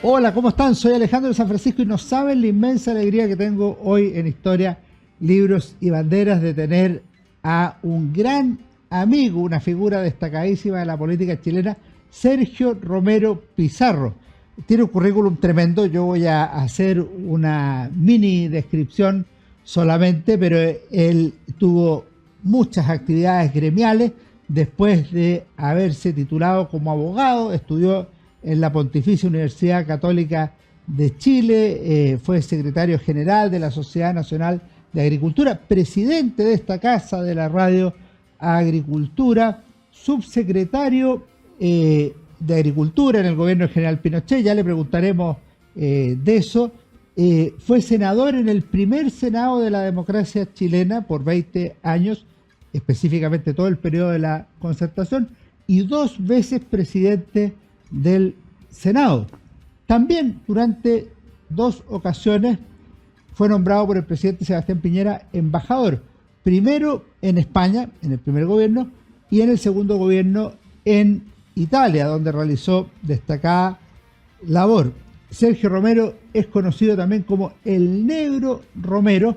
Hola, ¿cómo están? Soy Alejandro de San Francisco y no saben la inmensa alegría que tengo hoy en Historia, Libros y Banderas de tener a un gran amigo, una figura destacadísima de la política chilena, Sergio Romero Pizarro. Tiene un currículum tremendo, yo voy a hacer una mini descripción solamente, pero él tuvo muchas actividades gremiales después de haberse titulado como abogado, estudió en la Pontificia Universidad Católica de Chile, fue secretario general de la Sociedad Nacional de Agricultura, presidente de esta casa de la Radio Agricultura, subsecretario de Agricultura en el gobierno del general Pinochet, ya le preguntaremos de eso. Fue senador en el primer Senado de la democracia chilena por 20 años, específicamente todo el periodo de la Concertación, y 2 veces presidente del Senado. También durante 2 ocasiones fue nombrado por el presidente Sebastián Piñera embajador, primero en España, en el primer gobierno, y en el segundo gobierno en Italia, donde realizó destacada labor. Sergio Romero es conocido también como el Negro Romero,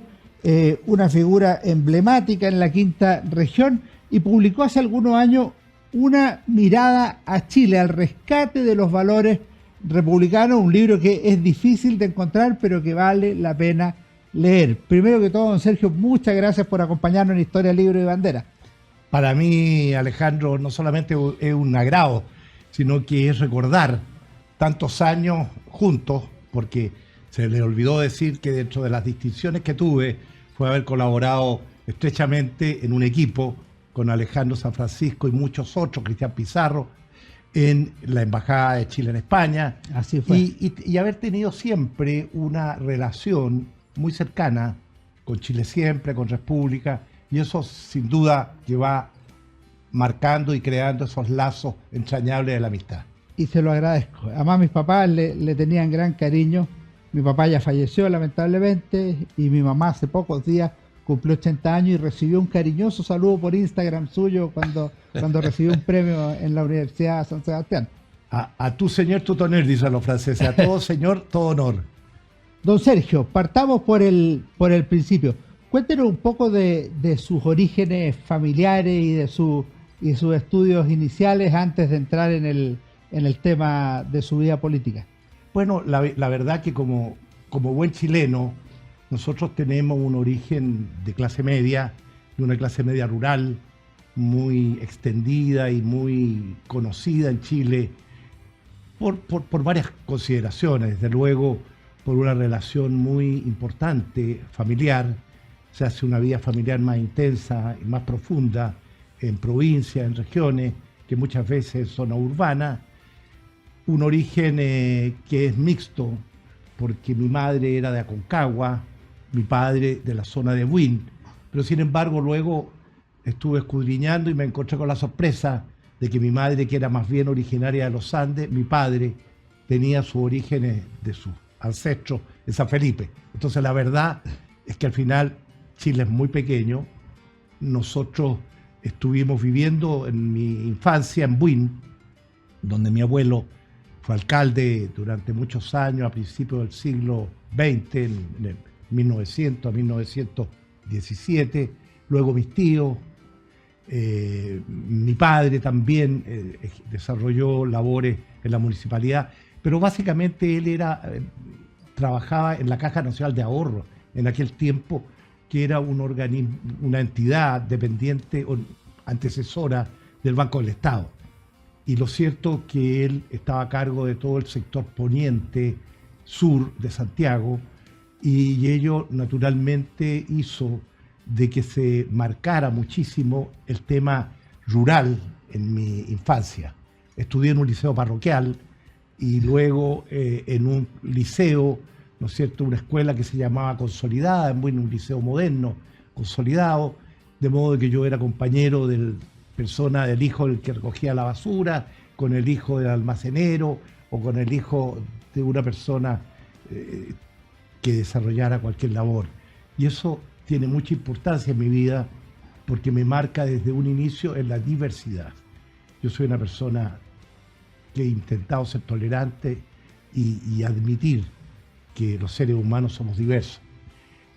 una figura emblemática en la quinta región, y publicó hace algunos años una mirada a Chile, al rescate de los valores republicanos, un libro que es difícil de encontrar, pero que vale la pena leer. Primero que todo, don Sergio, muchas gracias por acompañarnos en Historia, Libro y Bandera. Para mí, Alejandro, no solamente es un agrado, sino que es recordar tantos años juntos, porque se le olvidó decir que dentro de las distinciones que tuve fue haber colaborado estrechamente en un equipo con Alejandro San Francisco y muchos otros, Cristian Pizarro, en la Embajada de Chile en España. Así fue. Y haber tenido siempre una relación muy cercana con Chile Siempre, con República, y eso sin duda que va marcando y creando esos lazos entrañables de la amistad. Y se lo agradezco. Además, mis papás le tenían gran cariño. Mi papá ya falleció lamentablemente y mi mamá hace pocos días cumplió 80 años y recibió un cariñoso saludo por Instagram suyo cuando recibió un premio en la Universidad de San Sebastián. A tu señor, tout honneur, dicen los franceses. A todo señor, todo honor. Don Sergio, partamos por el principio. Cuéntenos un poco de sus orígenes familiares y de sus estudios iniciales antes de entrar en el tema de su vida política. Bueno, la verdad que como buen chileno, nosotros tenemos un origen de clase media, de una clase media rural, muy extendida y muy conocida en Chile por varias consideraciones. Desde luego, por una relación muy importante, familiar. Se hace una vida familiar más intensa y más profunda en provincias, en regiones, que muchas veces en zona urbana. Un origen que es mixto, porque mi madre era de Aconcagua, mi padre de la zona de Buin, pero sin embargo luego estuve escudriñando y me encontré con la sorpresa de que mi madre, que era más bien originaria de los Andes, mi padre tenía sus orígenes de sus ancestros en San Felipe. Entonces la verdad es que al final Chile es muy pequeño. Nosotros estuvimos viviendo en mi infancia en Buin, donde mi abuelo fue alcalde durante muchos años, a principios del siglo XX, en 1900 a 1917, luego mis tíos, mi padre también desarrolló labores en la municipalidad, pero básicamente él trabajaba en la Caja Nacional de Ahorro en aquel tiempo, que era un organismo, una entidad dependiente o antecesora del Banco del Estado. Y lo cierto que él estaba a cargo de todo el sector poniente, sur de Santiago, y ello naturalmente hizo de que se marcara muchísimo el tema rural en mi infancia. Estudié en un liceo parroquial y luego en un liceo, ¿no es cierto?, una escuela que se llamaba Consolidada, en un liceo moderno, consolidado, de modo que yo era compañero del hijo del que recogía la basura, con el hijo del almacenero o con el hijo de una persona que desarrollara cualquier labor. Y eso tiene mucha importancia en mi vida porque me marca desde un inicio en la diversidad. Yo soy una persona que he intentado ser tolerante y admitir que los seres humanos somos diversos.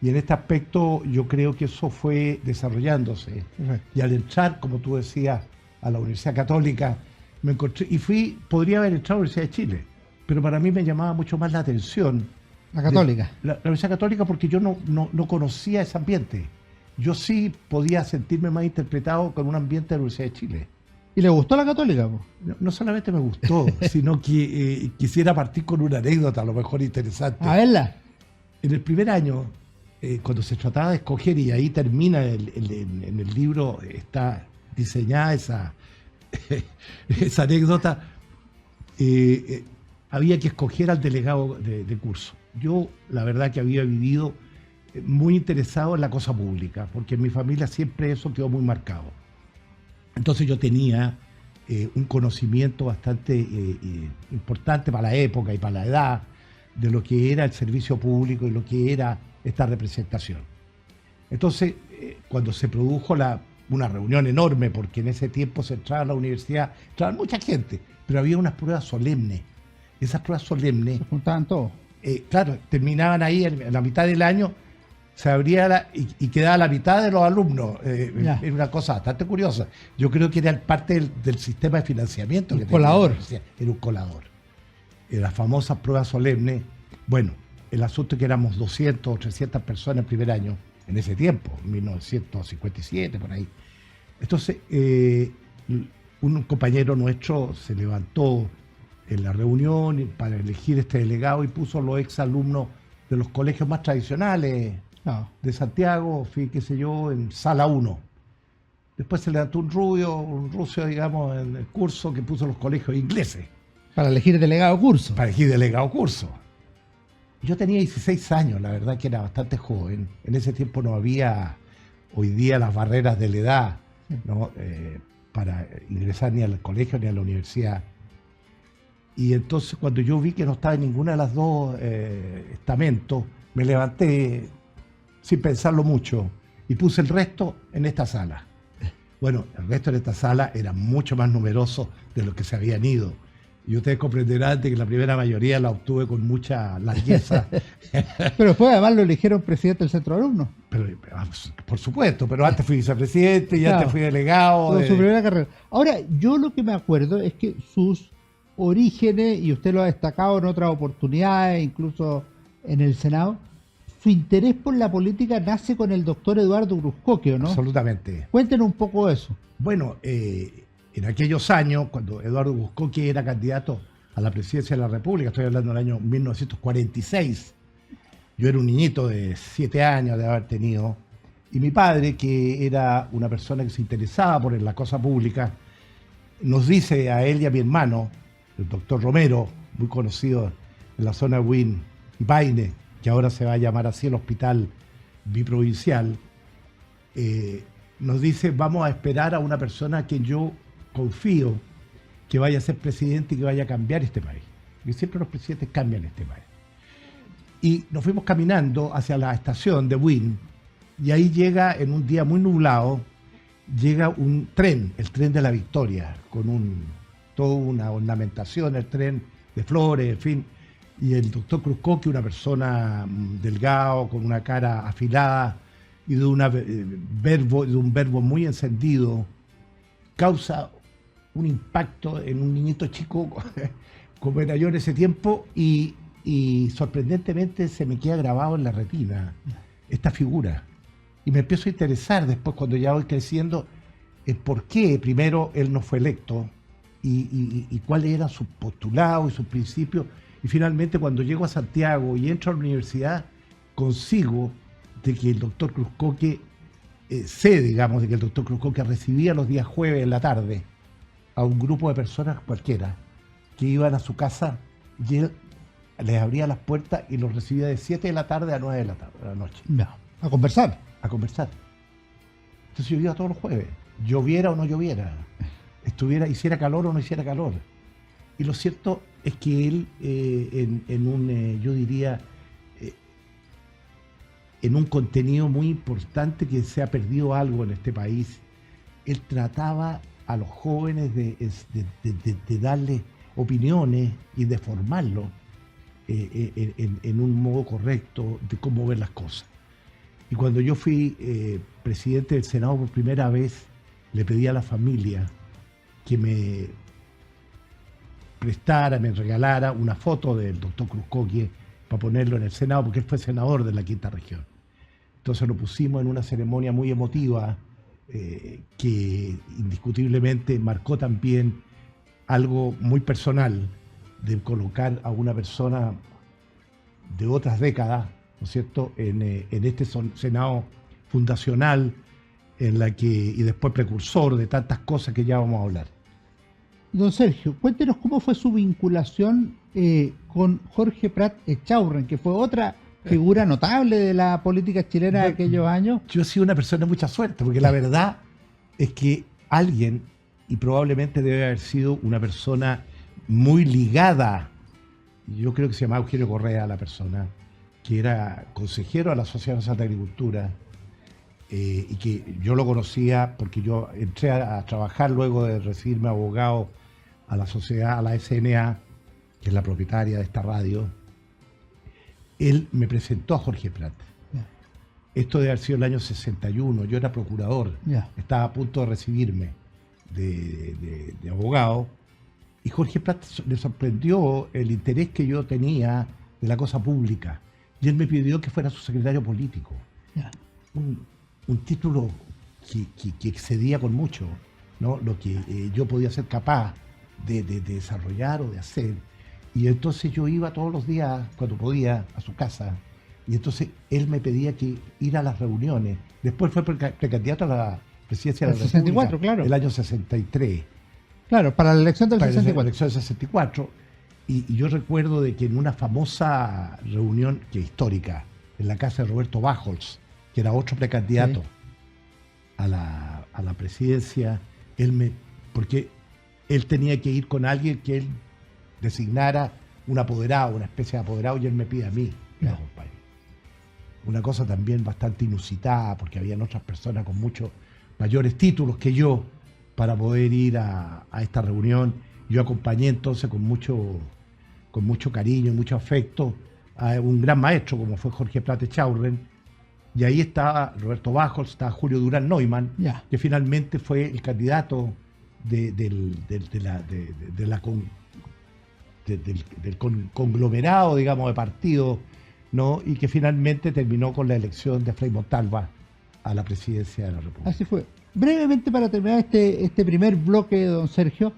Y en este aspecto yo creo que eso fue desarrollándose. Correcto. Y al entrar, como tú decías, a la Universidad Católica, me encontré, podría haber entrado a la Universidad de Chile, pero para mí me llamaba mucho más la atención. La Católica. La Universidad Católica, porque yo no conocía ese ambiente. Yo sí podía sentirme más interpretado con un ambiente de la Universidad de Chile. ¿Y le gustó la Católica, po? No solamente me gustó, sino que quisiera partir con una anécdota, a lo mejor interesante. A verla. En el primer año, cuando se trataba de escoger, y ahí termina en el libro, está diseñada esa anécdota, había que escoger al delegado de curso. Yo, la verdad, que había vivido muy interesado en la cosa pública, porque en mi familia siempre eso quedó muy marcado. Entonces yo tenía un conocimiento bastante importante para la época y para la edad de lo que era el servicio público y lo que era esta representación. Entonces, cuando se produjo una reunión enorme, porque en ese tiempo se entraba a la universidad, entraban mucha gente, pero había unas pruebas solemnes. Esas pruebas solemnes, Se juntaban todos. claro, terminaban ahí en la mitad del año, se abría y quedaba la mitad de los alumnos. Era una cosa bastante curiosa. Yo creo que era parte del sistema de financiamiento. Un colador. Era un colador. Las famosas pruebas solemnes. Bueno, el asunto es que éramos 200 o 300 personas el primer año, en ese tiempo, 1957, por ahí. Entonces, un compañero nuestro se levantó en la reunión para elegir este delegado y puso a los exalumnos de los colegios más tradicionales de Santiago, qué sé yo, en sala 1. Después se levantó un ruso, digamos, en el curso que puso los colegios ingleses. Para elegir delegado curso. Para elegir delegado curso. Yo tenía 16 años, la verdad que era bastante joven. En ese tiempo no había hoy día las barreras de la edad, ¿no? Para ingresar ni al colegio ni a la universidad. Y entonces cuando yo vi que no estaba en ninguna de las dos estamentos, me levanté sin pensarlo mucho y puse el resto en esta sala. Bueno, el resto de esta sala era mucho más numeroso de los que se habían ido. Y ustedes comprenderán que la primera mayoría la obtuve con mucha largueza. Pero después además lo eligieron presidente del centro de alumnos. Pero, por supuesto, pero antes fui vicepresidente y antes fui delegado. Con su primera carrera. Ahora, yo lo que me acuerdo es que sus orígenes, y usted lo ha destacado en otras oportunidades, incluso en el Senado, su interés por la política nace con el doctor Eduardo Cruzcoque, ¿no? Absolutamente. Cuéntenos un poco de eso. Bueno, en aquellos años, cuando Eduardo Cruzcoque era candidato a la presidencia de la República, estoy hablando del año 1946, yo era un niñito de 7 años de haber tenido, y mi padre, que era una persona que se interesaba por la cosa pública, nos dice a él y a mi hermano, el doctor Romero, muy conocido en la zona de Buin y Paine, que ahora se va a llamar así el Hospital Biprovincial, nos dice, vamos a esperar a una persona a quien yo confío que vaya a ser presidente y que vaya a cambiar este país. Y siempre los presidentes cambian este país. Y nos fuimos caminando hacia la estación de Buin, y ahí llega, en un día muy nublado, llega un tren, el tren de la Victoria, con toda una ornamentación, el tren de flores, en fin. Y el doctor Cruzcoque, una persona delgado, con una cara afilada y de un verbo muy encendido, causa un impacto en un niñito chico como era yo en ese tiempo, y sorprendentemente se me queda grabado en la retina esta figura. Y me empiezo a interesar después, cuando ya voy creciendo, en por qué primero él no fue electo y cuáles eran sus postulados y sus principios. Y finalmente, cuando llego a Santiago y entro a la universidad, consigo de que el doctor Cruzcoque, digamos, de que el doctor Cruzcoque recibía los días jueves en la tarde a un grupo de personas cualquiera que iban a su casa, y él les abría las puertas y los recibía de 7 de la tarde a 9 de la noche. No, a conversar. A conversar. Entonces yo iba todos los jueves, lloviera o no lloviera, hiciera calor o no hiciera calor. Y lo cierto es que él, yo diría, en un contenido muy importante que se ha perdido algo en este país, él trataba a los jóvenes de darles opiniones y de formarlos en un modo correcto de cómo ver las cosas. Y cuando yo fui presidente del Senado por primera vez, le pedí a la familia que me prestara, me regalara una foto del doctor Cruzcoque para ponerlo en el Senado, porque él fue senador de la Quinta Región. Entonces lo pusimos en una ceremonia muy emotiva que indiscutiblemente marcó también algo muy personal de colocar a una persona de otras décadas, ¿no es cierto?, en este Senado fundacional y después precursor de tantas cosas que ya vamos a hablar. Don Sergio, cuéntenos cómo fue su vinculación con Jorge Prat Echaurren, que fue otra figura notable de la política chilena de aquellos años. Yo he sido una persona de mucha suerte, porque la verdad es que alguien, y probablemente debe haber sido una persona muy ligada, yo creo que se llamaba Eugenio Correa la persona, que era consejero a la Sociedad Nacional de Agricultura, y que yo lo conocía porque yo entré a trabajar luego de recibirme abogado a la sociedad, a la SNA, que es la propietaria de esta radio. Él me presentó a Jorge Prat. Yeah. Esto debe haber sido el año 61, yo era procurador, estaba a punto de recibirme de abogado, y Jorge Prat le sorprendió el interés que yo tenía de la cosa pública, y él me pidió que fuera su secretario político. Yeah. Un título que excedía con mucho, ¿no?, lo que yo podía ser capaz de desarrollar o de hacer. Y entonces yo iba todos los días, cuando podía, a su casa, y entonces él me pedía que ir a las reuniones. Después fue precandidato a la presidencia de la República, 64, claro. el año 63. Claro, para la elección del 64. La elección del 64. Y yo recuerdo de que en una famosa reunión, que es histórica, en la casa de Roberto Bajols, que era otro precandidato a la presidencia, porque él tenía que ir con alguien que él designara un apoderado, una especie de apoderado, y él me pide a mí, Yeah. compadre. Una cosa también bastante inusitada, porque habían otras personas con muchos mayores títulos que yo para poder ir a esta reunión. Yo acompañé entonces con mucho cariño y mucho afecto a un gran maestro como fue Jorge Prat Echaurren, y ahí estaba Roberto Bajols, estaba Julio Durán Neumann, Yeah. que finalmente fue el candidato del conglomerado, digamos, de partidos, ¿no?, y que finalmente terminó con la elección de Frei Montalva a la presidencia de la República. Así fue. Brevemente, para terminar este primer bloque, don Sergio,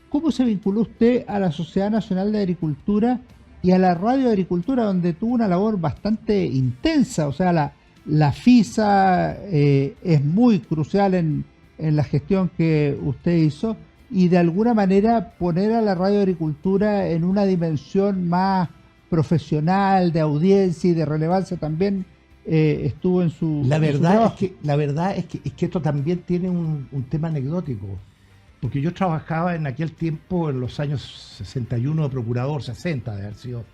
¿cómo se vinculó usted a la Sociedad Nacional de Agricultura y a la Radio de Agricultura, donde tuvo una labor bastante intensa? O sea, la FISA es muy crucial en la gestión que usted hizo, y de alguna manera poner a la Radio de Agricultura en una dimensión más profesional, de audiencia y de relevancia también estuvo en su La verdad trabajo. es que esto también tiene un tema anecdótico, porque yo trabajaba en aquel tiempo, en los años 61 de procurador, 60 de haber sido.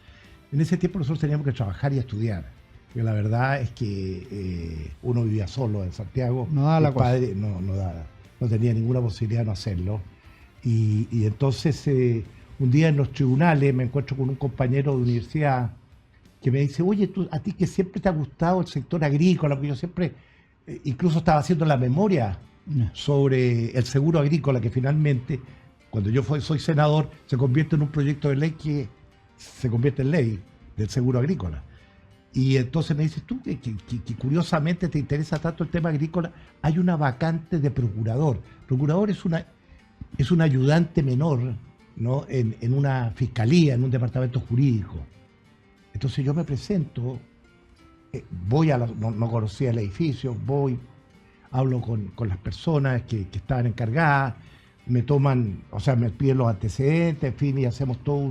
En ese tiempo nosotros teníamos que trabajar y estudiar, porque la verdad es que uno vivía solo en Santiago, No daba la el padre no tenía ninguna posibilidad de no hacerlo, y entonces un día en los tribunales me encuentro con un compañero de universidad que me dice: oye, a ti que siempre te ha gustado el sector agrícola, porque yo siempre, incluso estaba haciendo la memoria sobre el seguro agrícola, que finalmente, cuando yo soy senador, se convierte en un proyecto de ley que se convierte en ley del seguro agrícola. Y entonces me dices: tú, que curiosamente te interesa tanto el tema agrícola, hay una vacante de procurador. Procurador es un ayudante menor, ¿no?, en una fiscalía, en un departamento jurídico. Entonces yo me presento, no conocía el edificio, hablo con las personas que estaban encargadas, me piden los antecedentes, en fin, y hacemos todo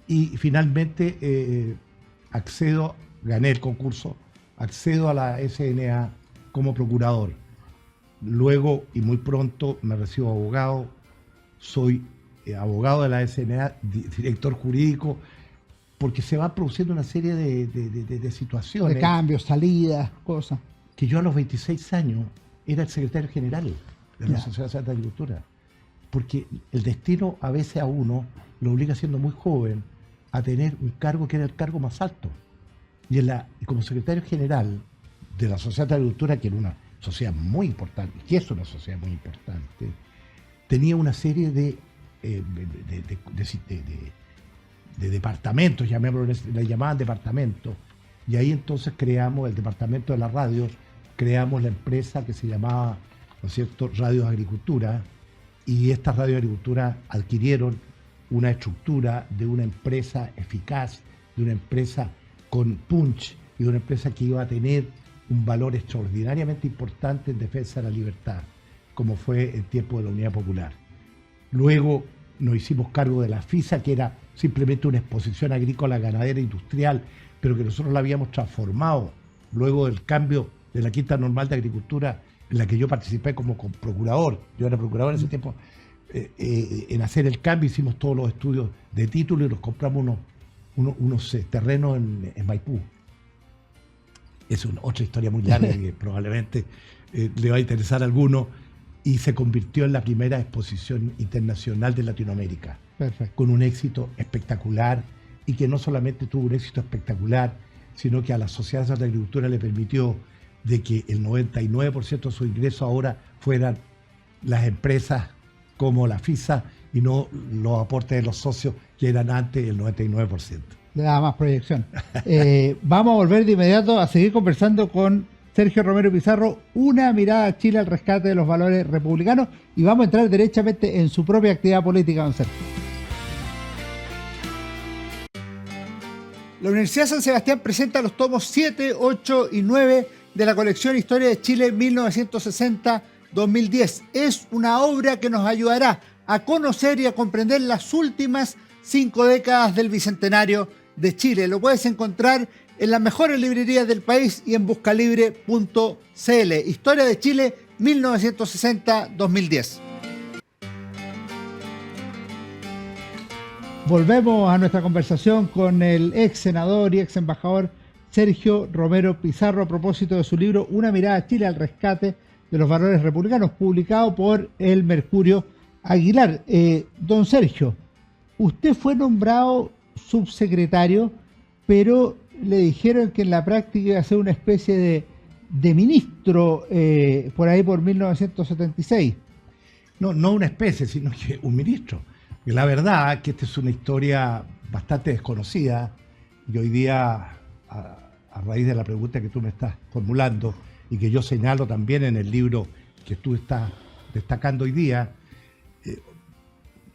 y finalmente gané el concurso, accedo a la SNA como procurador. Luego, y muy pronto, me recibo abogado, soy abogado de la SNA, director jurídico, porque se va produciendo una serie de situaciones. De cambios, salidas, cosas. Que yo a los 26 años era el secretario general de la Sociedad Nacional de Agricultura. porque el destino a veces a uno lo obliga siendo muy joven a tener un cargo que era el cargo más alto. Y como secretario general de la Sociedad de Agricultura, que era una sociedad muy importante, que es una sociedad muy importante, tenía una serie de departamentos, le llamaban departamentos, y ahí entonces creamos el departamento de la radio, creamos la empresa que se llamaba, ¿no es cierto?, Radio Agricultura, y estas Radio Agricultura adquirieron una estructura de una empresa eficaz, de una empresa con punch y de una empresa que iba a tener un valor extraordinariamente importante en defensa de la libertad, como fue el tiempo de la Unidad Popular. Luego nos hicimos cargo de la FISA, que era simplemente una exposición agrícola, ganadera, industrial, pero que nosotros la habíamos transformado luego del cambio de la Quinta Normal de Agricultura, en la que yo participé como procurador. Yo era procurador en ese tiempo. En hacer el cambio hicimos todos los estudios de título y nos compramos unos terrenos en Maipú. Es otra historia muy larga que probablemente le va a interesar a alguno, y se convirtió en la primera exposición internacional de Latinoamérica. Perfecto. Con un éxito espectacular, y que no solamente tuvo un éxito espectacular, sino que a la Sociedad de Agricultura le permitió de que el 99% de sus ingresos ahora fueran las empresas como la FISA y no los aportes de los socios, que eran antes el 99%. Le daba más proyección. Vamos a volver de inmediato a seguir conversando con Sergio Romero Pizarro, una mirada a Chile al rescate de los valores republicanos, y vamos a entrar derechamente en su propia actividad política, don Sergio. La Universidad San Sebastián presenta los tomos 7, 8 y 9 de la colección Historia de Chile 1960-2010. Es una obra que nos ayudará a conocer y a comprender las últimas 5 décadas del Bicentenario de Chile. Lo puedes encontrar en las mejores librerías del país y en buscalibre.cl. Historia de Chile 1960-2010. Volvemos a nuestra conversación con el ex senador y ex embajador Sergio Romero Pizarro a propósito de su libro Una mirada a Chile al rescate de los valores republicanos, publicado por el Mercurio Aguilar. Don Sergio, usted fue nombrado subsecretario, pero le dijeron que en la práctica iba a ser una especie de ministro por ahí por 1976. No una especie, sino que un ministro. Y la verdad es que esta es una historia bastante desconocida, y hoy día, a raíz de la pregunta que tú me estás formulando y que yo señalo también en el libro que tú estás destacando hoy día,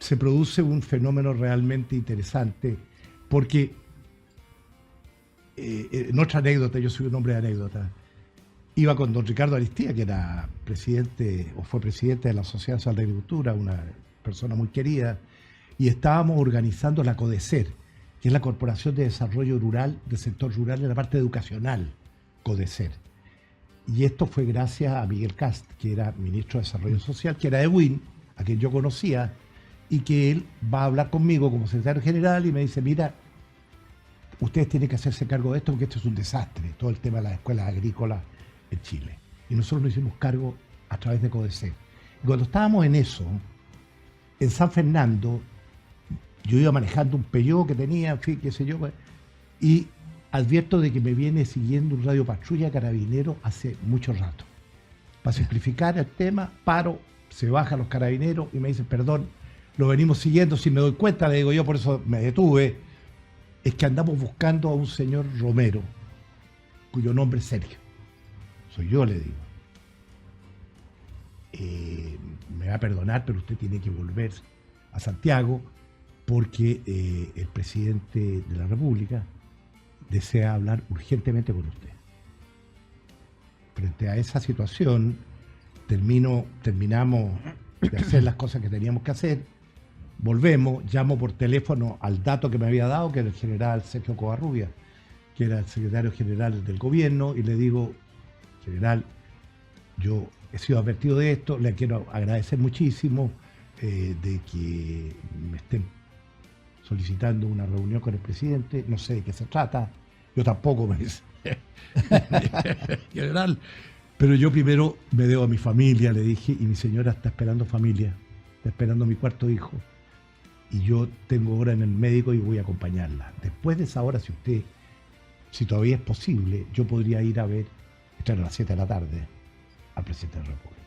se produce un fenómeno realmente interesante, porque en otra anécdota, yo soy un hombre de anécdota, iba con don Ricardo Aristía, que era presidente o fue presidente de la Sociedad Nacional de Agricultura, una persona muy querida, y estábamos organizando la CODECER, que es la Corporación de Desarrollo Rural, del sector rural en la parte educacional, CODECER. Y esto fue gracias a Miguel Cast, que era ministro de Desarrollo Social, que era de WIN, a quien yo conocía, y que él va a hablar conmigo como secretario general y me dice, mira, ustedes tienen que hacerse cargo de esto porque esto es un desastre, todo el tema de las escuelas agrícolas en Chile. Y nosotros nos hicimos cargo a través de CODECER. Y cuando estábamos en eso, en San Fernando, yo iba manejando un Peugeot que tenía, en fin, qué sé yo, y advierto de que me viene siguiendo un radio patrulla carabinero hace mucho rato. Para simplificar el tema, paro, se bajan los carabineros y me dicen, perdón, lo venimos siguiendo, si me doy cuenta, le digo yo, por eso me detuve, es que andamos buscando a un señor Romero, cuyo nombre es Sergio. Soy yo, le digo. Me va a perdonar, pero usted tiene que volver a Santiago porque el presidente de la República desea hablar urgentemente con usted. Frente a esa situación, terminamos de hacer las cosas que teníamos que hacer, volvemos, llamo por teléfono al dato que me había dado, que era el general Sergio Covarrubia, que era el secretario general del gobierno, y le digo, general, yo he sido advertido de esto, le quiero agradecer muchísimo de que me estén solicitando una reunión con el presidente, no sé de qué se trata, yo tampoco, me dice, general, pero yo primero me debo a mi familia, le dije, y mi señora está esperando familia, está esperando mi cuarto hijo, y yo tengo hora en el médico y voy a acompañarla. Después de esa hora, si todavía es posible, yo podría ir a ver, estar a las 7 de la tarde, al presidente de la República.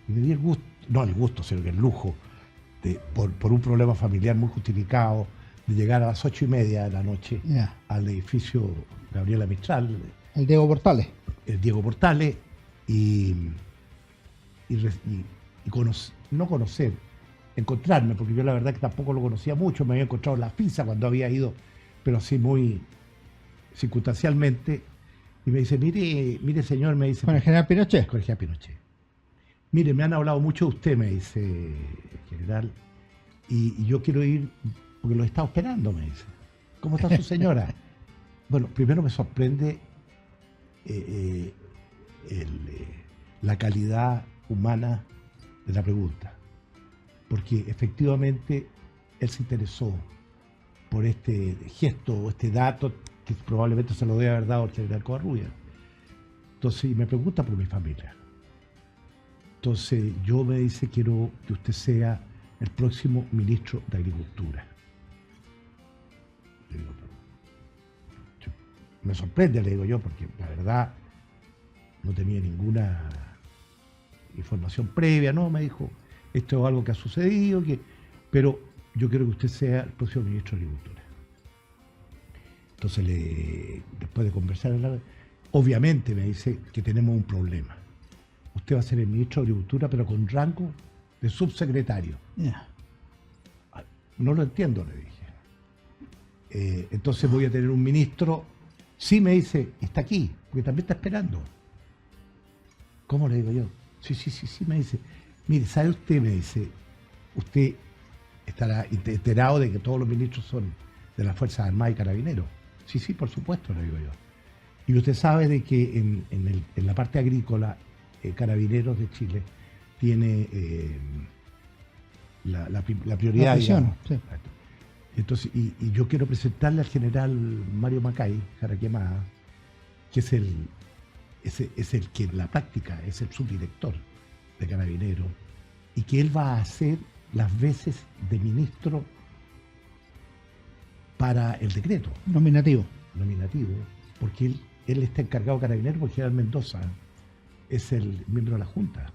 Y me di el gusto, no el gusto, sino que el lujo, por un problema familiar muy justificado, de llegar a las 8:30 de la noche al edificio Gabriela Mistral. El Diego Portales. El Diego Portales, no conocer, encontrarme, porque yo la verdad que tampoco lo conocía mucho, me había encontrado en la FISA cuando había ido, pero así muy circunstancialmente, y me dice, mire señor, me dice... ¿Con el general Pinochet? Con el general Pinochet. Mire, me han hablado mucho de usted, me dice general, y yo quiero ir porque lo he estado esperando, me dice. ¿Cómo está su señora? Bueno, primero me sorprende la calidad humana de la pregunta, porque efectivamente él se interesó por este gesto o este dato que probablemente se lo debe haber dado al general Covarrubias. Entonces me pregunta por mi familia. Entonces yo me dice, quiero que usted sea el próximo ministro de Agricultura. Le digo, me sorprende, le digo yo, porque la verdad no tenía ninguna información previa, no, me dijo, esto es algo que ha sucedido, pero yo quiero que usted sea el próximo ministro de Agricultura. Entonces, después de conversar, obviamente me dice que tenemos un problema. Usted va a ser el ministro de Agricultura, pero con rango de subsecretario. No lo entiendo, le dije. Entonces voy a tener un ministro. Sí, me dice, está aquí, porque también está esperando. ¿Cómo le digo yo? Sí, me dice. Mire, ¿sabe usted? Me dice, usted estará enterado de que todos los ministros son de las Fuerzas Armadas y Carabineros. Sí, por supuesto, le digo yo. Y usted sabe de que en la parte agrícola, Carabineros de Chile tiene la prioridad. Sí. Entonces, y yo quiero presentarle al general Mario Macay, Jaraquemada, que es el que en la práctica es el subdirector de Carabineros, y que él va a hacer las veces de ministro para el decreto. Nominativo, porque él está encargado de Carabineros, porque el general Mendoza es el miembro de la Junta.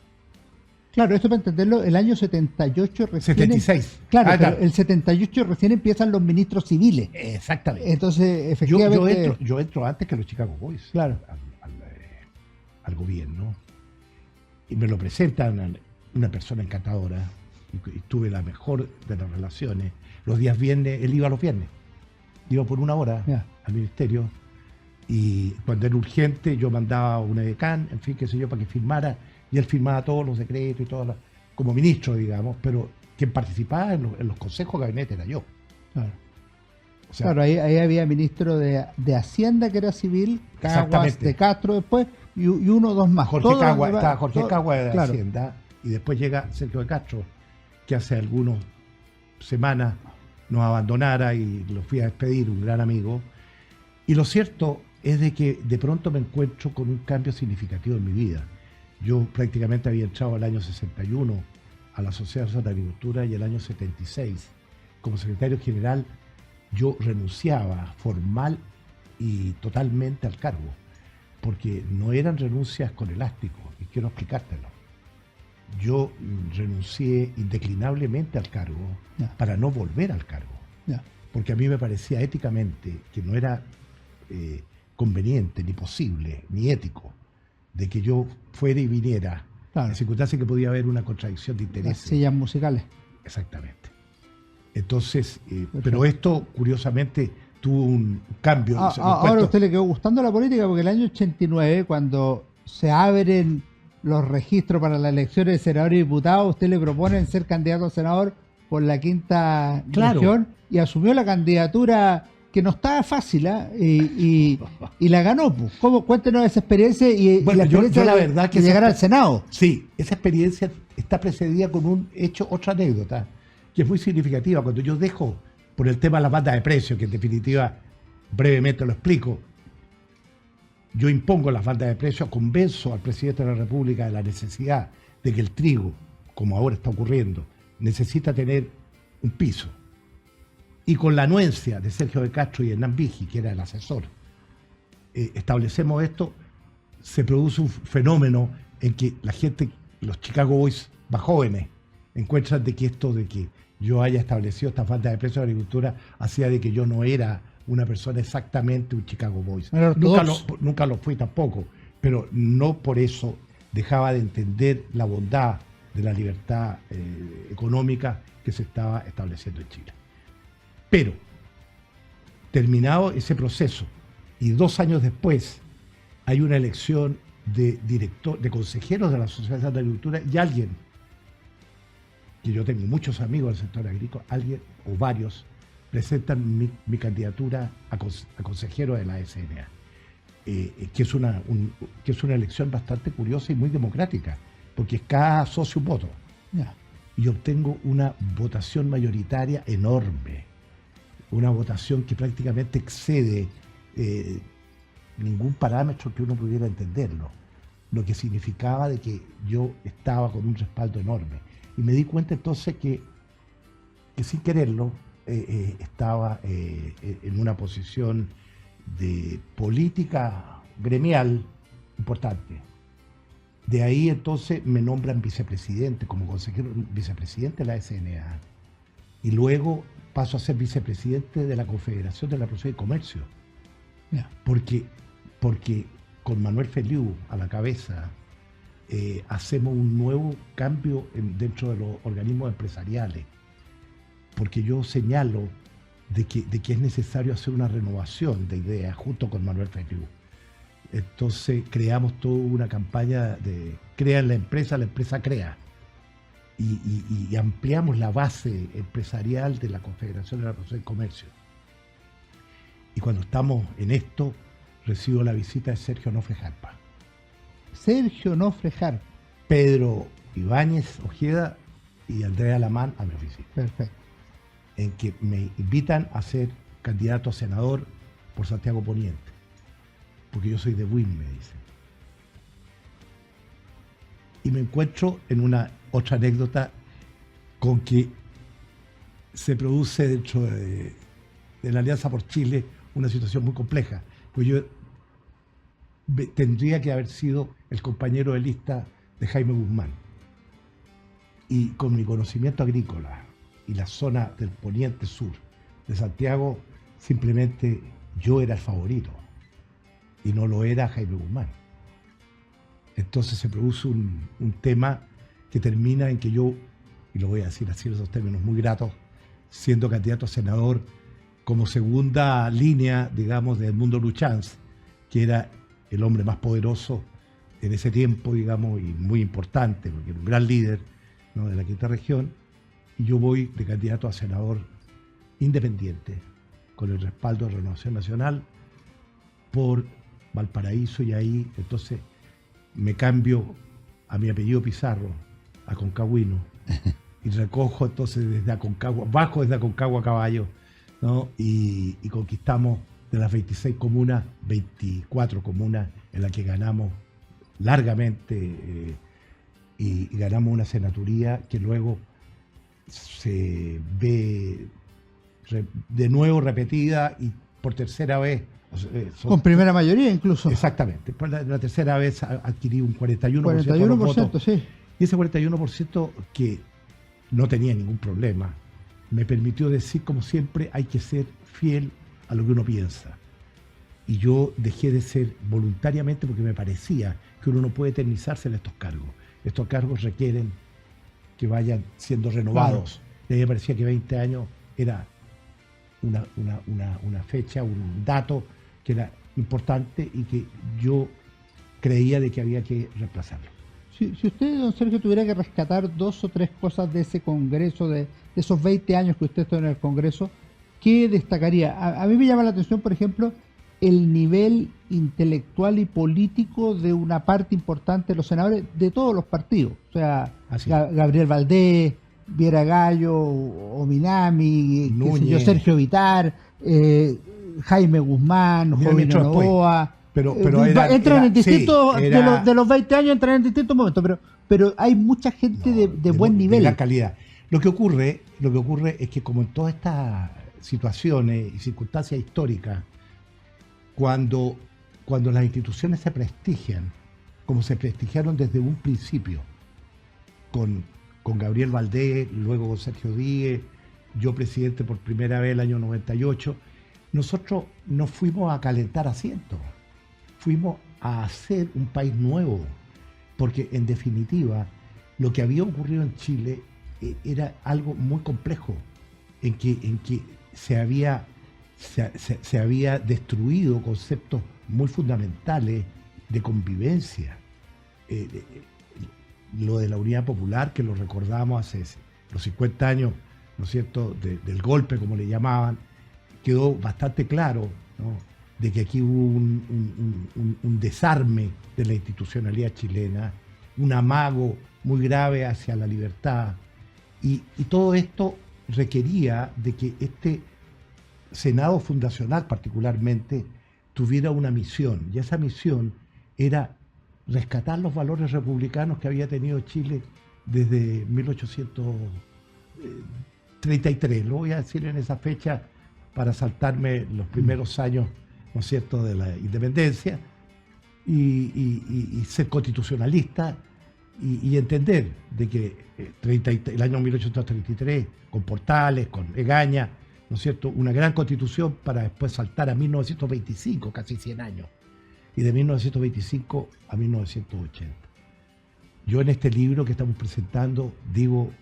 Claro, esto para entenderlo, el año 78 recién... 76. Claro, pero el 78 recién empiezan los ministros civiles. Exactamente. Entonces, efectivamente... Yo entro antes que los Chicago Boys. Claro. Al gobierno. Y me lo presentan una persona encantadora. Y tuve la mejor de las relaciones. Los días viernes, él iba los viernes. Iba por una hora al ministerio. Y cuando era urgente, yo mandaba una edecán, en fin, qué sé yo, para que firmara. Y él firmaba todos los decretos y todo, como ministro, digamos, pero quien participaba en los consejos de gabinete era yo. Claro, o sea, claro, ahí había ministro de Hacienda, que era civil, Caguas de Castro después, y uno o dos más. Estaba Jorge Caguas de Hacienda, y después llega Sergio de Castro, que hace algunas semanas nos abandonara y lo fui a despedir, un gran amigo. Y lo cierto es de que de pronto me encuentro con un cambio significativo en mi vida. Yo prácticamente había entrado el año 61 a la Sociedad de Agricultura, y el año 76, como secretario general, yo renunciaba formal y totalmente al cargo, porque no eran renuncias con elástico, y quiero explicártelo. Yo renuncié indeclinablemente al cargo para no volver al cargo, porque a mí me parecía éticamente que no era conveniente, ni posible, ni ético, de que yo fuera y viniera, en circunstancias que podía haber una contradicción de intereses. Las sillas musicales. Exactamente. Entonces, pero esto, curiosamente, tuvo un cambio. Ahora a usted le quedó gustando la política, porque el año 89, cuando se abren los registros para las elecciones de senadores y diputados, usted le proponen ser candidato a senador por la quinta región, y asumió la candidatura, que no estaba fácil, y la ganó. Cuéntenos esa experiencia y la experiencia la verdad que de llegar al Senado. Sí, esa experiencia está precedida con otra anécdota, que es muy significativa. Cuando yo dejo, por el tema de la banda de precios, que en definitiva brevemente lo explico, yo impongo las bandas de precios, convenzo al presidente de la República de la necesidad de que el trigo, como ahora está ocurriendo, necesita tener un piso. Y con la anuencia de Sergio de Castro y Hernán Vigi, que era el asesor, establecemos esto, se produce un fenómeno en que la gente, los Chicago Boys más jóvenes, encuentran de que esto de que yo haya establecido esta falta de precios de agricultura hacía de que yo no era una persona exactamente un Chicago Boys. Nunca lo fui tampoco, pero no por eso dejaba de entender la bondad de la libertad económica que se estaba estableciendo en Chile. Pero, terminado ese proceso, y 2 años después, hay una elección de consejeros de la Asociación de Agricultura, y alguien, que yo tengo muchos amigos del sector agrícola, alguien o varios, presentan mi candidatura a consejero de la SNA, que es una elección bastante curiosa y muy democrática, porque es cada socio un voto. Ya. Y obtengo una votación mayoritaria enorme, una votación que prácticamente excede ningún parámetro que uno pudiera entenderlo, lo que significaba de que yo estaba con un respaldo enorme. Y me di cuenta entonces que sin quererlo estaba en una posición de política gremial importante. De ahí entonces me nombran vicepresidente, como consejero vicepresidente de la SNA. Y luego paso a ser vicepresidente de la Confederación de la Producción y Comercio. Yeah. Porque con Manuel Feliu a la cabeza hacemos un nuevo cambio dentro de los organismos empresariales. Porque yo señalo de que es necesario hacer una renovación de ideas junto con Manuel Feliu. Entonces creamos toda una campaña de crea en la empresa crea. Y ampliamos la base empresarial de la Confederación de la Producción y Comercio. Y cuando estamos en esto, recibo la visita de Sergio Onofre Jarpa. Sergio Onofre Jarpa. Pedro Ibáñez Ojeda y Andrea Lamán a mi oficina. Perfecto. En que me invitan a ser candidato a senador por Santiago Poniente. Porque yo soy de Buin, me dicen. Y me encuentro en una otra anécdota con que se produce dentro de la Alianza por Chile una situación muy compleja. Pues yo tendría que haber sido el compañero de lista de Jaime Guzmán. Y con mi conocimiento agrícola y la zona del poniente sur de Santiago, simplemente yo era el favorito. Y no lo era Jaime Guzmán. Entonces se produce un tema que termina en que yo, y lo voy a decir así en esos términos muy gratos, siendo candidato a senador como segunda línea, digamos, de Edmundo Luchanz, que era el hombre más poderoso en ese tiempo, digamos, y muy importante, porque era un gran líder, ¿no?, de la quinta región, y yo voy de candidato a senador independiente, con el respaldo de Renovación Nacional, por Valparaíso, y ahí entonces me cambio a mi apellido Pizarro, a Concagüino, y recojo entonces desde Aconcagua, bajo desde Aconcagua a caballo, ¿no? Y conquistamos de las 26 comunas, 24 comunas en las que ganamos largamente y ganamos una senaturía que luego se ve de nuevo repetida y por tercera vez. Con primera mayoría incluso. Exactamente. Por la tercera vez adquirí un 41%, 41% de los votos. Sí. Y ese 41% que no tenía ningún problema, me permitió decir, como siempre, hay que ser fiel a lo que uno piensa. Y yo dejé de ser voluntariamente porque me parecía que uno no puede eternizarse en estos cargos. Estos cargos requieren que vayan siendo renovados. Claro. Y a mí me parecía que 20 años era una fecha, un dato que era importante y que yo creía de que había que reemplazarlo. Si usted, don Sergio, tuviera que rescatar 2 o 3 cosas de ese Congreso, de esos 20 años que usted estuvo en el Congreso, ¿qué destacaría? A mí me llama la atención, por ejemplo, el nivel intelectual y político de una parte importante de los senadores de todos los partidos. O sea, Gabriel Valdés, Viera Gallo, Ominami, Núñez, Sergio Vitar, Jaime Guzmán, Joven Novoa. Pero entran en distintos, de los 20 años entran en distintos momentos, pero hay mucha gente de buen nivel. De gran calidad. Lo que ocurre es que como en todas estas situaciones y circunstancias históricas, cuando las instituciones se prestigian, como se prestigiaron desde un principio, con Gabriel Valdés, luego con Sergio Díez, yo presidente por primera vez el año 98, nosotros no fuimos a calentar asientos, fuimos a hacer un país nuevo, porque en definitiva lo que había ocurrido en Chile era algo muy complejo, en que se había destruido conceptos muy fundamentales de convivencia. Lo de la unidad popular, que lo recordamos hace los 50 años, ¿no es cierto?, del golpe, como le llamaban, quedó bastante claro, ¿no?, de que aquí hubo un desarme de la institucionalidad chilena, un amago muy grave hacia la libertad, y todo esto requería de que este Senado fundacional particularmente tuviera una misión, y esa misión era rescatar los valores republicanos que había tenido Chile desde 1833. Lo voy a decir en esa fecha para saltarme los primeros años, ¿no es cierto?, de la independencia, y ser constitucionalista y entender de que el año 1833, con Portales, con Egaña, ¿no es cierto?, una gran constitución para después saltar a 1925, casi 100 años, y de 1925 a 1980. Yo en este libro que estamos presentando, digo,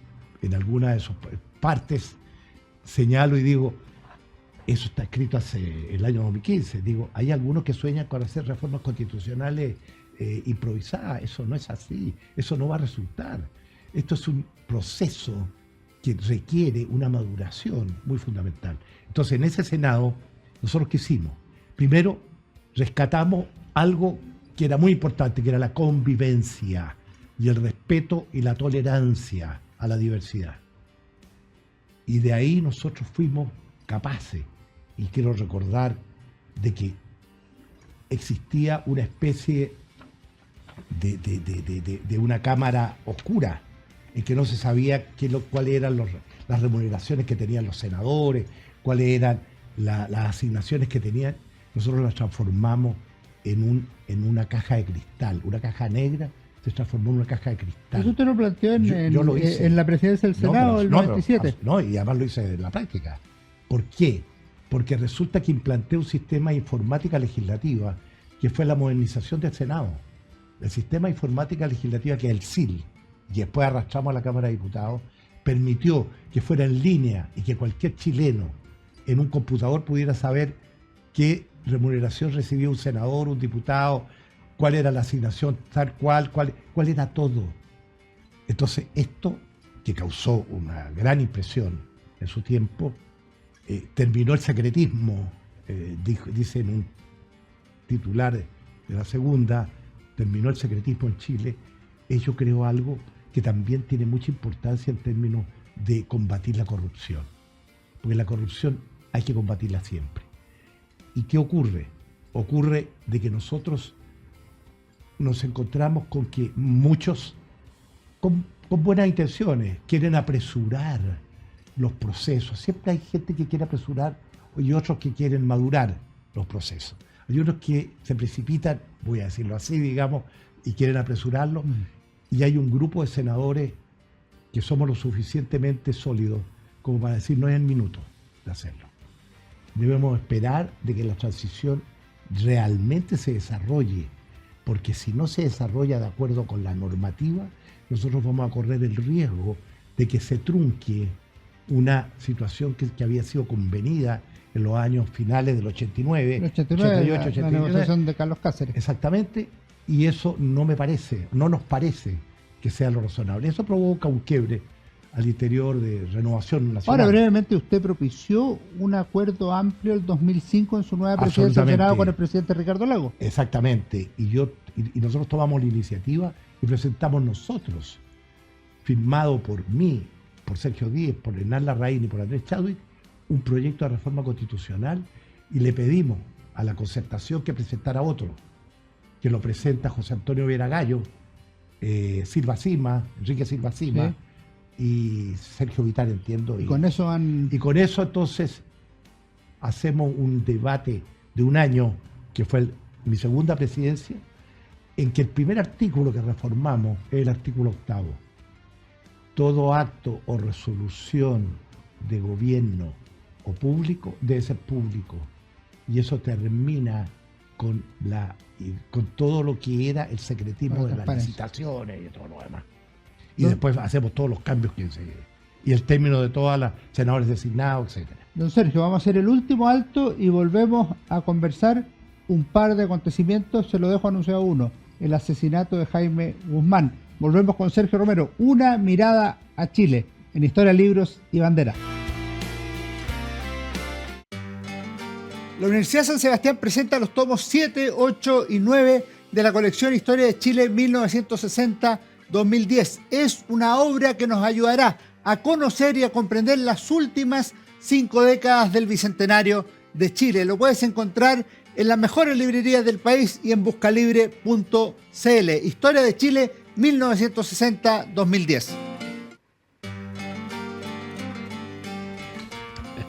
en alguna de sus partes, señalo y digo, eso está escrito hace el año 2015, digo, hay algunos que sueñan con hacer reformas constitucionales improvisadas, eso no es así, eso no va a resultar. Esto es un proceso que requiere una maduración muy fundamental. Entonces, en ese Senado, nosotros ¿qué hicimos? Primero, rescatamos algo que era muy importante, que era la convivencia y el respeto y la tolerancia a la diversidad. Y de ahí nosotros fuimos capaces, y quiero recordar, de que existía una especie de una cámara oscura, en que no se sabía cuáles eran las remuneraciones que tenían los senadores, cuáles eran las asignaciones que tenían. Nosotros las transformamos en una caja de cristal, una caja negra se transformó en una caja de cristal. Eso usted lo planteó en la presidencia del Senado del 97. No, y además lo hice en la práctica. ¿Por qué? Porque resulta que implanté un sistema de informática legislativa que fue la modernización del Senado. El sistema de informática legislativa, que es el SIL, y después arrastramos a la Cámara de Diputados, permitió que fuera en línea y que cualquier chileno en un computador pudiera saber qué remuneración recibía un senador, un diputado, cuál era la asignación, tal cual era todo. Entonces, esto, que causó una gran impresión en su tiempo, terminó el secretismo, dice en un titular de la segunda, terminó el secretismo en Chile. Yo creo algo que también tiene mucha importancia en términos de combatir la corrupción, porque la corrupción hay que combatirla siempre. ¿Y qué ocurre? Ocurre de que nosotros nos encontramos con que muchos, con buenas intenciones, quieren apresurar los procesos. Siempre hay gente que quiere apresurar y otros que quieren madurar los procesos. Hay unos que se precipitan, voy a decirlo así, digamos, y quieren apresurarlo. Y hay un grupo de senadores que somos lo suficientemente sólidos como para decir no es el minuto de hacerlo. Debemos esperar de que la transición realmente se desarrolle, porque si no se desarrolla de acuerdo con la normativa, nosotros vamos a correr el riesgo de que se trunque una situación que había sido convenida en los años finales del 89, 88, 89, la negociación de Carlos Cáceres. Exactamente, y eso no nos parece que sea lo razonable. Eso provoca un quiebre al interior de Renovación Nacional. Ahora, brevemente, usted propició un acuerdo amplio el 2005 en su nueva presidencia del Senado con el presidente Ricardo Lagos. Exactamente, y nosotros tomamos la iniciativa y presentamos nosotros, firmado por mí, por Sergio Díez, por Hernán Larraín y por Andrés Chadwick, un proyecto de reforma constitucional, y le pedimos a la concertación que presentara otro, que lo presenta José Antonio Vera Gallo, Enrique Silva Sima, y Sergio Vitale, entiendo. Y con eso y con eso entonces hacemos un debate de un año, que fue mi segunda presidencia, en que el primer artículo que reformamos es el artículo 8. Todo acto o resolución de gobierno o público debe ser público. Y eso termina con todo lo que era el secretismo de las licitaciones y todo lo demás. Y después hacemos todos los cambios y el término de todas las senadores designados, etcétera. Don Sergio, vamos a hacer el último alto y volvemos a conversar un par de acontecimientos. Se lo dejo anunciado uno: el asesinato de Jaime Guzmán. Volvemos con Sergio Romero. Una mirada a Chile en Historia, Libros y Bandera. La Universidad San Sebastián presenta los tomos 7, 8 y 9 de la colección Historia de Chile 1960-2010. Es una obra que nos ayudará a conocer y a comprender las últimas 5 décadas del Bicentenario de Chile. Lo puedes encontrar en las mejores librerías del país y en buscalibre.cl. Historia de Chile 1960-2010.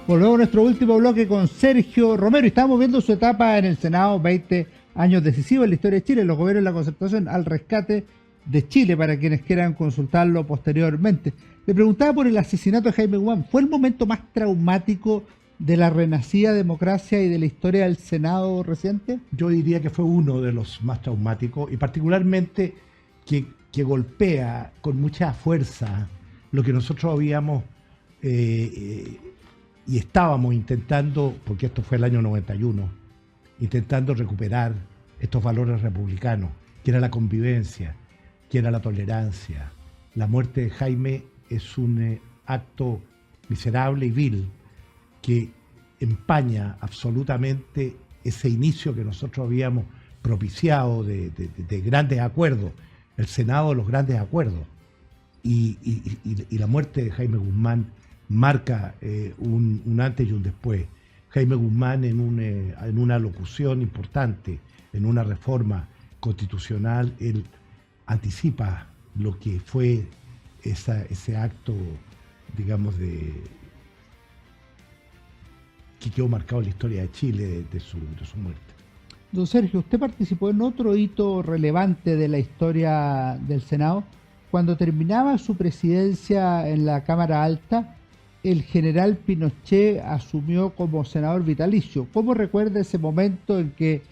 Volvemos a nuestro último bloque con Sergio Romero. Estamos viendo su etapa en el Senado, 20 años decisivos en la historia de Chile, los gobiernos de la concertación al rescate de Chile, para quienes quieran consultarlo posteriormente. Le preguntaba por el asesinato de Jaime Guzmán. ¿Fue el momento más traumático de la renacida democracia y de la historia del Senado reciente? Yo diría que fue uno de los más traumáticos, y particularmente que golpea con mucha fuerza lo que nosotros habíamos y estábamos intentando, porque esto fue el año 91, intentando recuperar estos valores republicanos, que era la convivencia, que era la tolerancia. La muerte de Jaime es un acto miserable y vil que empaña absolutamente ese inicio que nosotros habíamos propiciado de grandes acuerdos, el Senado de los grandes acuerdos. Y la muerte de Jaime Guzmán marca un antes y un después. Jaime Guzmán en una locución importante, en una reforma constitucional, él anticipa lo que fue ese acto, digamos, que quedó marcado en la historia de Chile de su muerte. Don Sergio, usted participó en otro hito relevante de la historia del Senado. Cuando terminaba su presidencia en la Cámara Alta, el general Pinochet asumió como senador vitalicio. ¿Cómo recuerda ese momento en que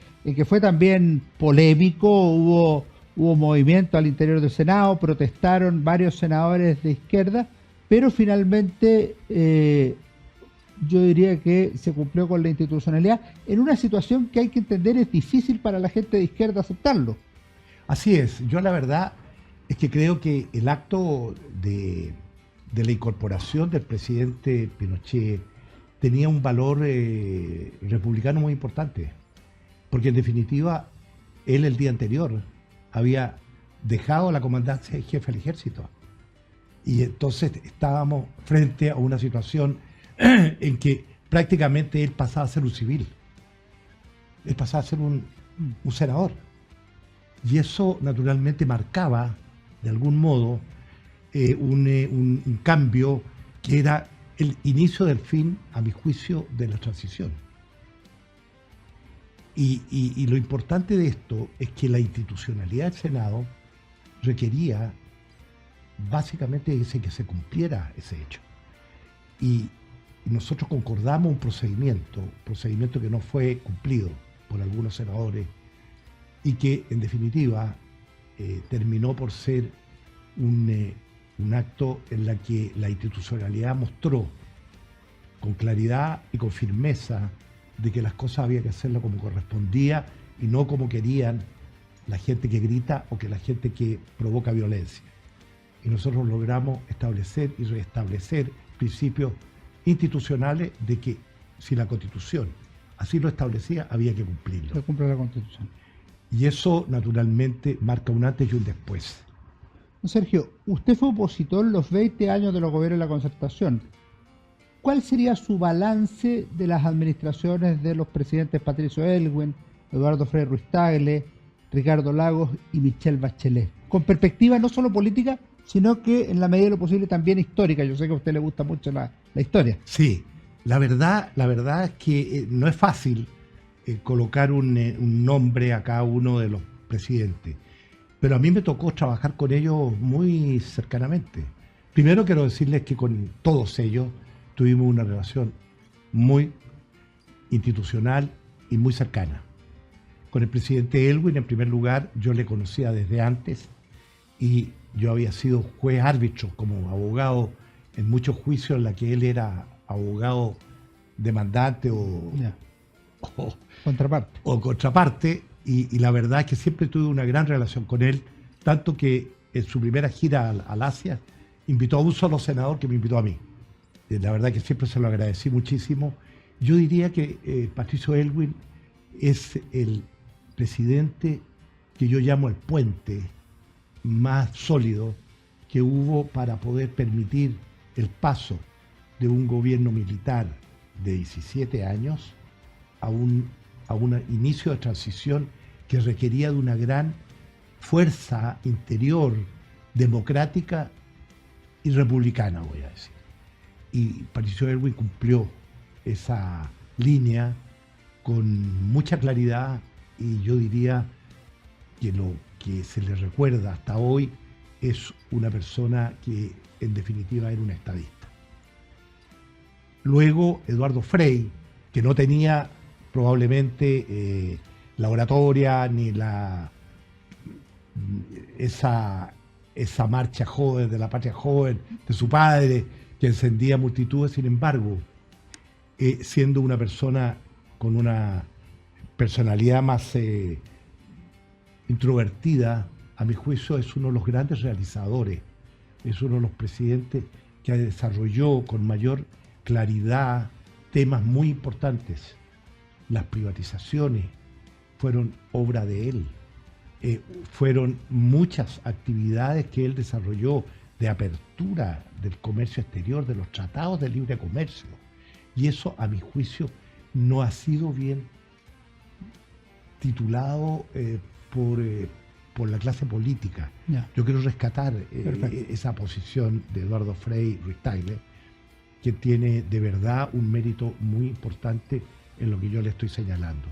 fue también polémico? Hubo movimiento al interior del Senado, protestaron varios senadores de izquierda, pero finalmente yo diría que se cumplió con la institucionalidad en una situación que hay que entender es difícil para la gente de izquierda aceptarlo. Así es. Yo la verdad es que creo que el acto de la incorporación del presidente Pinochet tenía un valor republicano muy importante, porque en definitiva él el día anterior había dejado la comandancia de jefe del ejército, y entonces estábamos frente a una situación en que prácticamente él pasaba a ser un civil, él pasaba a ser un senador, y eso naturalmente marcaba de algún modo un cambio que era el inicio del fin, a mi juicio, de la transición. Y lo importante de esto es que la institucionalidad del Senado requería básicamente que se cumpliera ese hecho. Y nosotros concordamos un procedimiento que no fue cumplido por algunos senadores y que en definitiva terminó por ser un acto en la que la institucionalidad mostró con claridad y con firmeza de que las cosas había que hacerlas como correspondía y no como querían la gente que grita o que la gente que provoca violencia. Y nosotros logramos establecer y restablecer principios institucionales de que si la Constitución así lo establecía, había que cumplirlo. Se cumple la Constitución. Y eso naturalmente marca un antes y un después. Sergio, usted fue opositor los 20 años de los gobiernos de la concertación. ¿Cuál sería su balance de las administraciones de los presidentes Patricio Aylwin, Eduardo Frei Ruiz-Tagle, Ricardo Lagos y Michelle Bachelet? Con perspectiva no solo política, sino que en la medida de lo posible también histórica. Yo sé que a usted le gusta mucho la historia. Sí, la verdad es que no es fácil colocar un nombre a cada uno de los presidentes, pero a mí me tocó trabajar con ellos muy cercanamente. Primero quiero decirles que con todos ellos tuvimos una relación muy institucional y muy cercana. Con el presidente Elwin, en primer lugar, yo le conocía desde antes y yo había sido juez árbitro como abogado en muchos juicios en la que él era abogado demandante o contraparte y la verdad es que siempre tuve una gran relación con él, tanto que en su primera gira al Asia invitó a un solo senador que me invitó a mí. La verdad que siempre se lo agradecí muchísimo. Yo diría que Patricio Aylwin es el presidente que yo llamo el puente más sólido que hubo para poder permitir el paso de un gobierno militar de 17 años a un inicio de transición que requería de una gran fuerza interior democrática y republicana, voy a decir. Y Patricio Aylwin cumplió esa línea con mucha claridad y yo diría que lo que se le recuerda hasta hoy es una persona que en definitiva era un estadista. Luego Eduardo Frei, que no tenía probablemente la oratoria ni esa marcha joven de la patria joven de su padre que encendía multitudes, sin embargo, siendo una persona con una personalidad más introvertida, a mi juicio es uno de los grandes realizadores, es uno de los presidentes que desarrolló con mayor claridad temas muy importantes. Las privatizaciones fueron obra de él, fueron muchas actividades que él desarrolló de apertura del comercio exterior, de los tratados de libre comercio, y eso a mi juicio no ha sido bien titulado por la clase política. Yeah. Yo quiero rescatar esa posición de Eduardo Frei Ruiz-Tagle, que tiene de verdad un mérito muy importante en lo que yo le estoy señalando.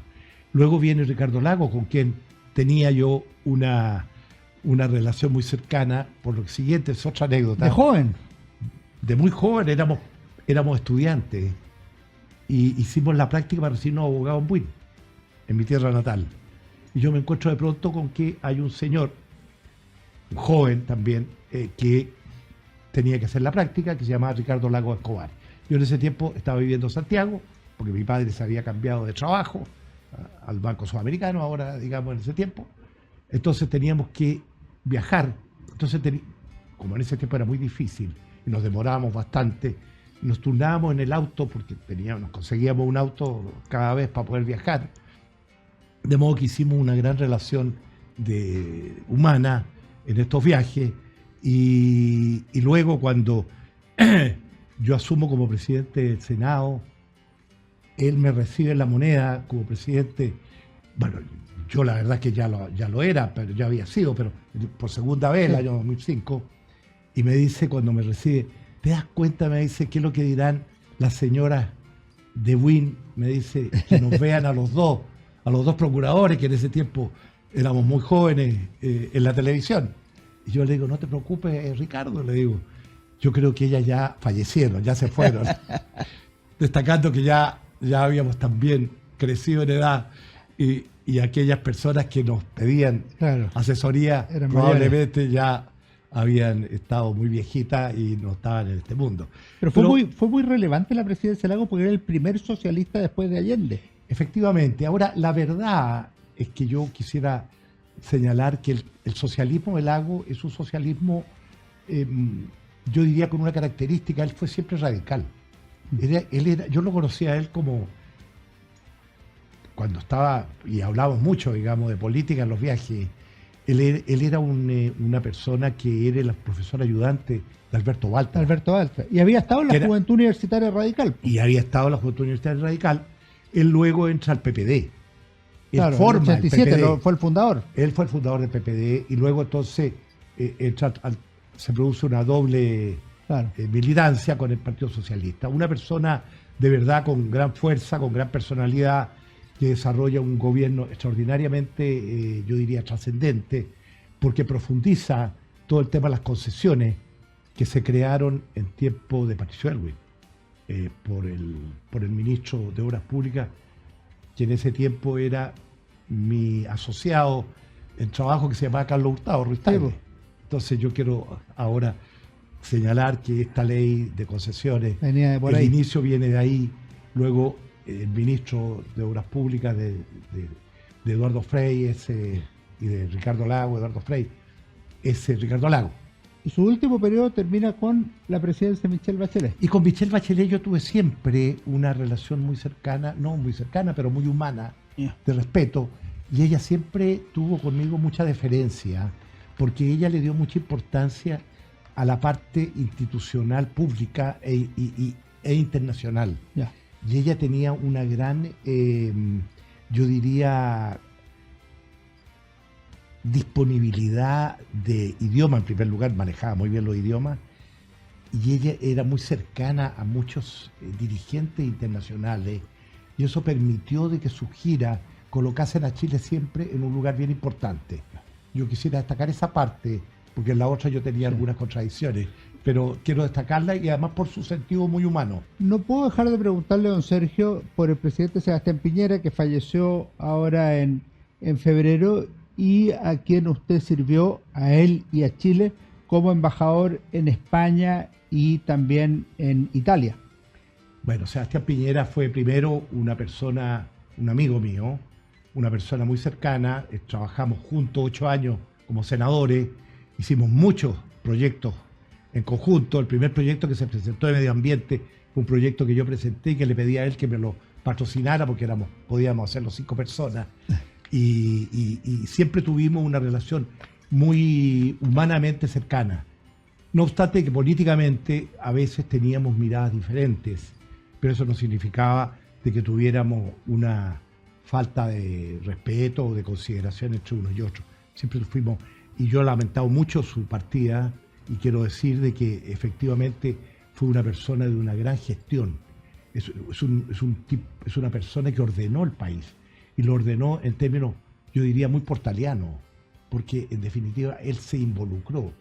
Luego viene Ricardo Lagos, con quien tenía yo una relación muy cercana, por lo siguiente, es otra anécdota. ¿De joven? De muy joven, éramos estudiantes y hicimos la práctica para recibirnos abogados en Buin, en mi tierra natal. Y yo me encuentro de pronto con que hay un señor, un joven también, que tenía que hacer la práctica, que se llamaba Ricardo Lagos Escobar. Yo en ese tiempo estaba viviendo en Santiago, porque mi padre se había cambiado de trabajo al Banco Sudamericano, ahora digamos en ese tiempo. Entonces teníamos que viajar. Entonces, como en ese tiempo era muy difícil y nos demorábamos bastante, nos turnábamos en el auto porque nos conseguíamos un auto cada vez para poder viajar. De modo que hicimos una gran relación humana en estos viajes y luego cuando yo asumo como presidente del Senado, él me recibe en La Moneda como presidente. Bueno, yo la verdad que ya lo era, pero ya había sido, pero por segunda vez, el año 2005, y me dice cuando me recibe, ¿te das cuenta? Me dice, ¿qué es lo que dirán las señoras de Buin? Me dice, que nos vean a los dos procuradores, que en ese tiempo éramos muy jóvenes en la televisión. Y yo le digo, no te preocupes, Ricardo, le digo, yo creo que ellas ya fallecieron, ya se fueron, destacando que ya habíamos también crecido en edad y aquellas personas que nos pedían asesoría probablemente ya habían estado muy viejitas y no estaban en este mundo. Pero fue muy relevante la presidencia de Lagos porque era el primer socialista después de Allende. Efectivamente. Ahora, la verdad es que yo quisiera señalar que el socialismo de Lagos es un socialismo, yo diría con una característica, él fue siempre radical. Yo lo conocía a él como, cuando estaba, y hablábamos mucho, digamos, de política en los viajes, él era una persona que era el profesor ayudante de Alberto Balta. Y había estado en la Juventud Universitaria Radical. Y había estado en la Juventud Universitaria Radical. Él luego entra al PPD. Él forma el 87, PPD. Fue el fundador. Él fue el fundador del PPD y luego entonces entra se produce una doble militancia con el Partido Socialista. Una persona de verdad con gran fuerza, con gran personalidad, que desarrolla un gobierno extraordinariamente, yo diría, trascendente, porque profundiza todo el tema de las concesiones que se crearon en tiempo de Patricio Aylwin, por el ministro de Obras Públicas, que en ese tiempo era mi asociado en trabajo, que se llamaba Carlos Hurtado Ruiz Tagle. Entonces yo quiero ahora señalar que esta ley de concesiones, el inicio viene de ahí, luego el ministro de Obras Públicas de Eduardo Frei y de Ricardo Lago, Eduardo Frei, es Ricardo Lago. Y su último periodo termina con la presidencia de Michelle Bachelet. Y con Michelle Bachelet yo tuve siempre una relación muy cercana, no muy cercana, pero muy humana, de respeto, y ella siempre tuvo conmigo mucha deferencia, porque ella le dio mucha importancia a la parte institucional, pública e internacional. Y ella tenía una gran, yo diría, disponibilidad de idioma. En primer lugar, manejaba muy bien los idiomas, y ella era muy cercana a muchos dirigentes internacionales, y eso permitió de que su gira colocasen a Chile siempre en un lugar bien importante. Yo quisiera destacar esa parte, porque en la otra yo tenía algunas contradicciones, pero quiero destacarla, y además por su sentido muy humano. No puedo dejar de preguntarle, don Sergio, por el presidente Sebastián Piñera, que falleció ahora en febrero, y a quien usted sirvió, a él y a Chile, como embajador en España y también en Italia. Bueno, Sebastián Piñera fue primero una persona, un amigo mío, una persona muy cercana. Trabajamos juntos 8 años como senadores, hicimos muchos proyectos en conjunto. El primer proyecto que se presentó de medio ambiente fue un proyecto que yo presenté y que le pedí a él que me lo patrocinara, porque podíamos hacerlo 5 personas. Y siempre tuvimos una relación muy humanamente cercana. No obstante que políticamente a veces teníamos miradas diferentes, pero eso no significaba de que tuviéramos una falta de respeto o de consideración entre uno y otro. Siempre fuimos, y yo he lamentado mucho su partida, y quiero decir de que efectivamente fue una persona de una gran gestión. Es una persona que ordenó el país, y lo ordenó en términos, yo diría, muy portalianos, porque en definitiva él se involucró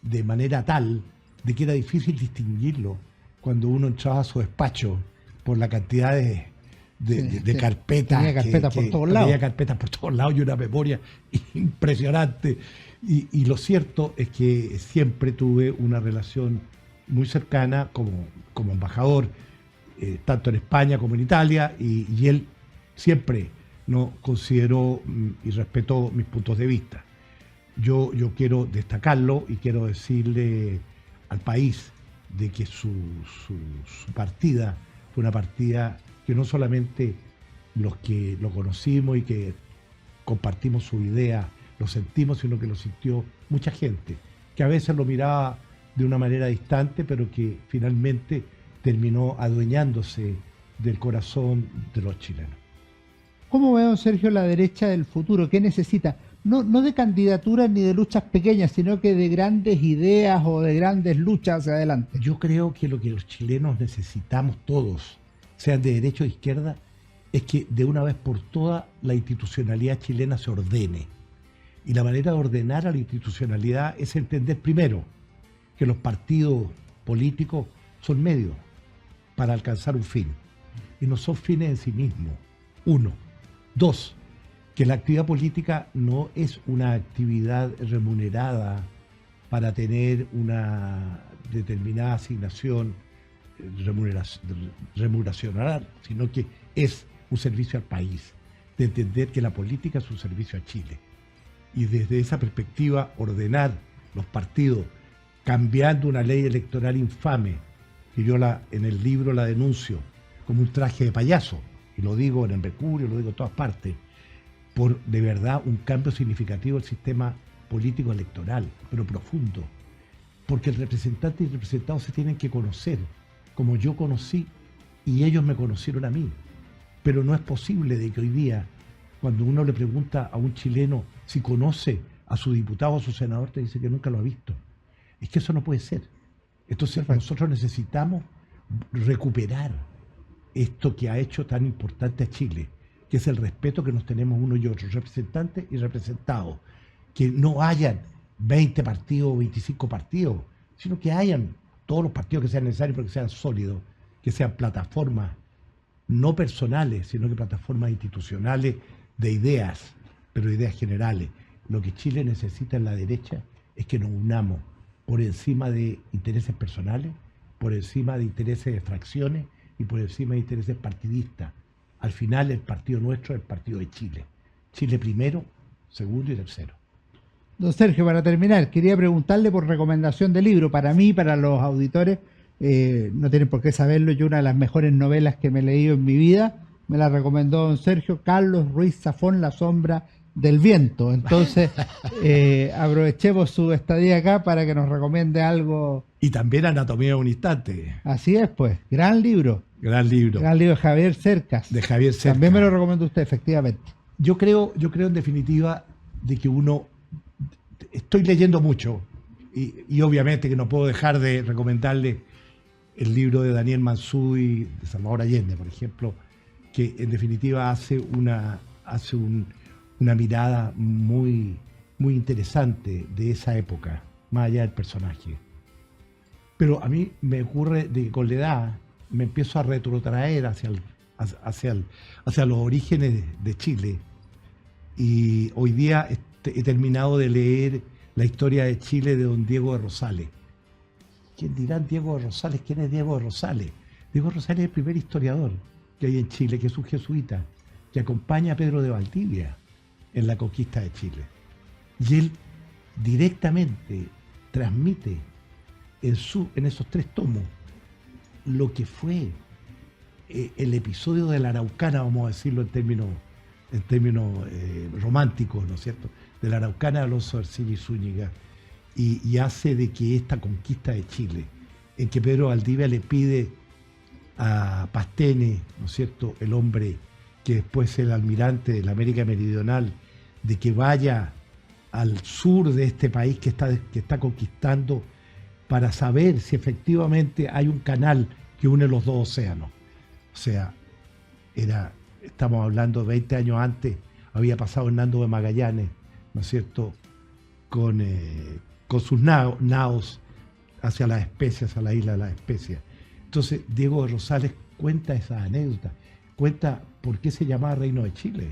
de manera tal de que era difícil distinguirlo cuando uno entraba a su despacho por la cantidad de carpetas. Tenía carpetas por todos lados. Tenía carpetas por todos lados y una memoria impresionante. Y lo cierto es que siempre tuve una relación muy cercana como embajador, tanto en España como en Italia, y él siempre no consideró y respetó mis puntos de vista. Yo quiero destacarlo y quiero decirle al país de que su partida fue una partida que no solamente los que lo conocimos y que compartimos su idea lo sentimos, sino que lo sintió mucha gente, que a veces lo miraba de una manera distante, pero que finalmente terminó adueñándose del corazón de los chilenos. ¿Cómo ve, don Sergio, la derecha del futuro? ¿Qué necesita? No de candidaturas ni de luchas pequeñas, sino que de grandes ideas o de grandes luchas hacia adelante. Yo creo que lo que los chilenos necesitamos todos, sean de derecha o de izquierda, es que de una vez por todas la institucionalidad chilena se ordene. Y la manera de ordenar a la institucionalidad es entender primero que los partidos políticos son medios para alcanzar un fin, y no son fines en sí mismos. 1. 2. Que la actividad política no es una actividad remunerada para tener una determinada asignación remuneracional, sino que es un servicio al país, de entender que la política es un servicio a Chile. Y desde esa perspectiva ordenar los partidos, cambiando una ley electoral infame, que yo en el libro la denuncio como un traje de payaso, y lo digo en el Mercurio, lo digo en todas partes, por de verdad un cambio significativo del sistema político electoral, pero profundo, porque el representante y el representado se tienen que conocer, como yo conocí y ellos me conocieron a mí. Pero no es posible de que hoy día, cuando uno le pregunta a un chileno si conoce a su diputado o a su senador, te dice que nunca lo ha visto. Es que eso no puede ser. Entonces Perfecto. nosotros necesitamos recuperar esto que ha hecho tan importante a Chile, que es el respeto que nos tenemos unos y otros, representantes y representados. Que no hayan 20 partidos o 25 partidos, sino que hayan todos los partidos que sean necesarios, pero que sean sólidos, que sean plataformas no personales, sino que plataformas institucionales de ideas, pero ideas generales. Lo que Chile necesita en la derecha es que nos unamos por encima de intereses personales, por encima de intereses de fracciones y por encima de intereses partidistas. Al final el partido nuestro es el partido de Chile. Chile primero, segundo y tercero. Don Sergio, para terminar, quería preguntarle por recomendación de libro, para mí, para los auditores, no tienen por qué saberlo, yo una de las mejores novelas que me he leído en mi vida, me la recomendó don Sergio, Carlos Ruiz Zafón, La sombra del viento. Entonces, aprovechemos su estadía acá para que nos recomiende algo. Y también Anatomía de un instante. Así es, pues, gran libro. Gran libro. Gran libro de Javier Cercas. De Javier Cercas. También me lo recomienda usted, efectivamente. Yo creo en definitiva de que uno, estoy leyendo mucho y obviamente que no puedo dejar de recomendarle el libro de Daniel Mansuy, de Salvador Allende, por ejemplo, que en definitiva hace una mirada muy, muy interesante de esa época, más allá del personaje. Pero a mí me ocurre de que con la edad me empiezo a retrotraer hacia los orígenes de Chile. Y hoy día he terminado de leer la historia de Chile de don Diego de Rosales. ¿Quién dirá Diego de Rosales? ¿Quién es Diego de Rosales? Diego de Rosales es el primer historiador que hay en Chile, que es un jesuita, que acompaña a Pedro de Valdivia en la conquista de Chile. Y él directamente transmite en esos 3 tomos lo que fue el episodio de la Araucana, vamos a decirlo en términos románticos, ¿no es cierto?, de la Araucana de Alonso de Ercilla y Zúñiga, y hace de que esta conquista de Chile, en que Pedro Valdivia le pide a Pastene, ¿no es cierto?, el hombre que después es el almirante de la América Meridional, de que vaya al sur de este país que está conquistando para saber si efectivamente hay un canal que une los dos océanos. O sea, estamos hablando 20 años antes, había pasado Hernando de Magallanes, ¿no es cierto?, con sus naos hacia las Especias, hacia la isla de las Especias. Entonces, Diego de Rosales cuenta esa anécdota, cuenta por qué se llamaba Reino de Chile.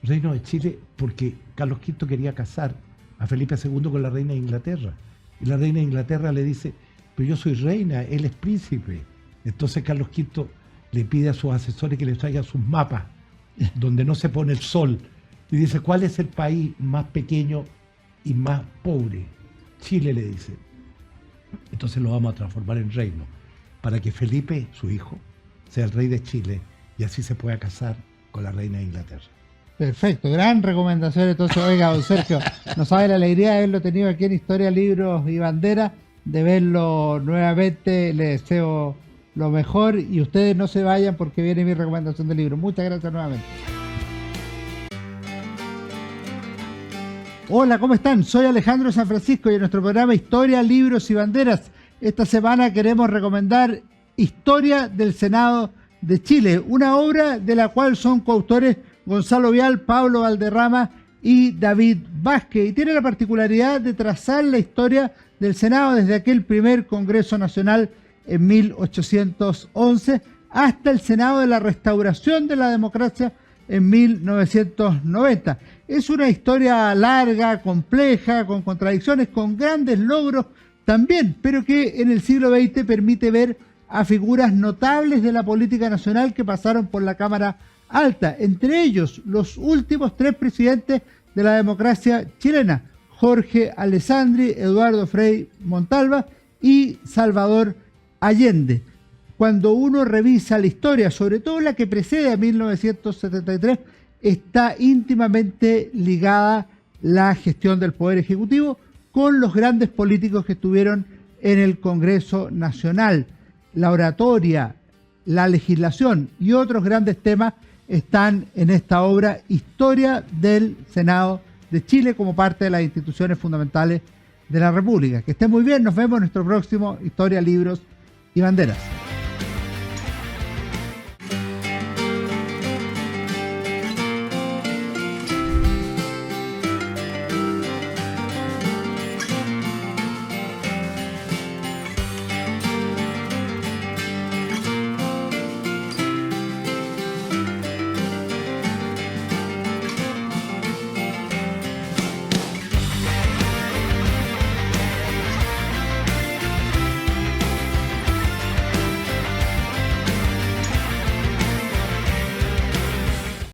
Reino de Chile porque Carlos V quería casar a Felipe II con la reina de Inglaterra. Y la reina de Inglaterra le dice, pero yo soy reina, él es príncipe. Entonces Carlos V le pide a sus asesores que le traigan sus mapas, donde no se pone el sol. Y dice, ¿cuál es el país más pequeño y más pobre? Chile, le dice. Entonces lo vamos a transformar en reino, para que Felipe, su hijo, sea el rey de Chile y así se pueda casar con la reina de Inglaterra. Perfecto, gran recomendación. Entonces, oiga, don Sergio, nos sabe la alegría de haberlo tenido aquí en Historia, Libros y Banderas, de verlo nuevamente. Le deseo lo mejor y ustedes no se vayan porque viene mi recomendación de libro. Muchas gracias nuevamente. Hola, ¿cómo están? Soy Alejandro San Francisco y en nuestro programa Historia, Libros y Banderas, esta semana queremos recomendar Historia del Senado de Chile, una obra de la cual son coautores Gonzalo Vial, Pablo Valderrama y David Vázquez, y tiene la particularidad de trazar la historia del Senado desde aquel primer Congreso Nacional en 1811 hasta el Senado de la Restauración de la Democracia en 1990. Es una historia larga, compleja, con contradicciones, con grandes logros también, pero que en el siglo XX permite ver a figuras notables de la política nacional que pasaron por la Cámara Alta, entre ellos los últimos 3 presidentes de la democracia chilena, Jorge Alessandri, Eduardo Frei Montalva y Salvador Allende. Cuando uno revisa la historia, sobre todo la que precede a 1973, está íntimamente ligada la gestión del Poder Ejecutivo con los grandes políticos que estuvieron en el Congreso Nacional. La oratoria, la legislación y otros grandes temas están en esta obra Historia del Senado de Chile como parte de las instituciones fundamentales de la República. Que estén muy bien, nos vemos en nuestro próximo Historia, Libros y Banderas.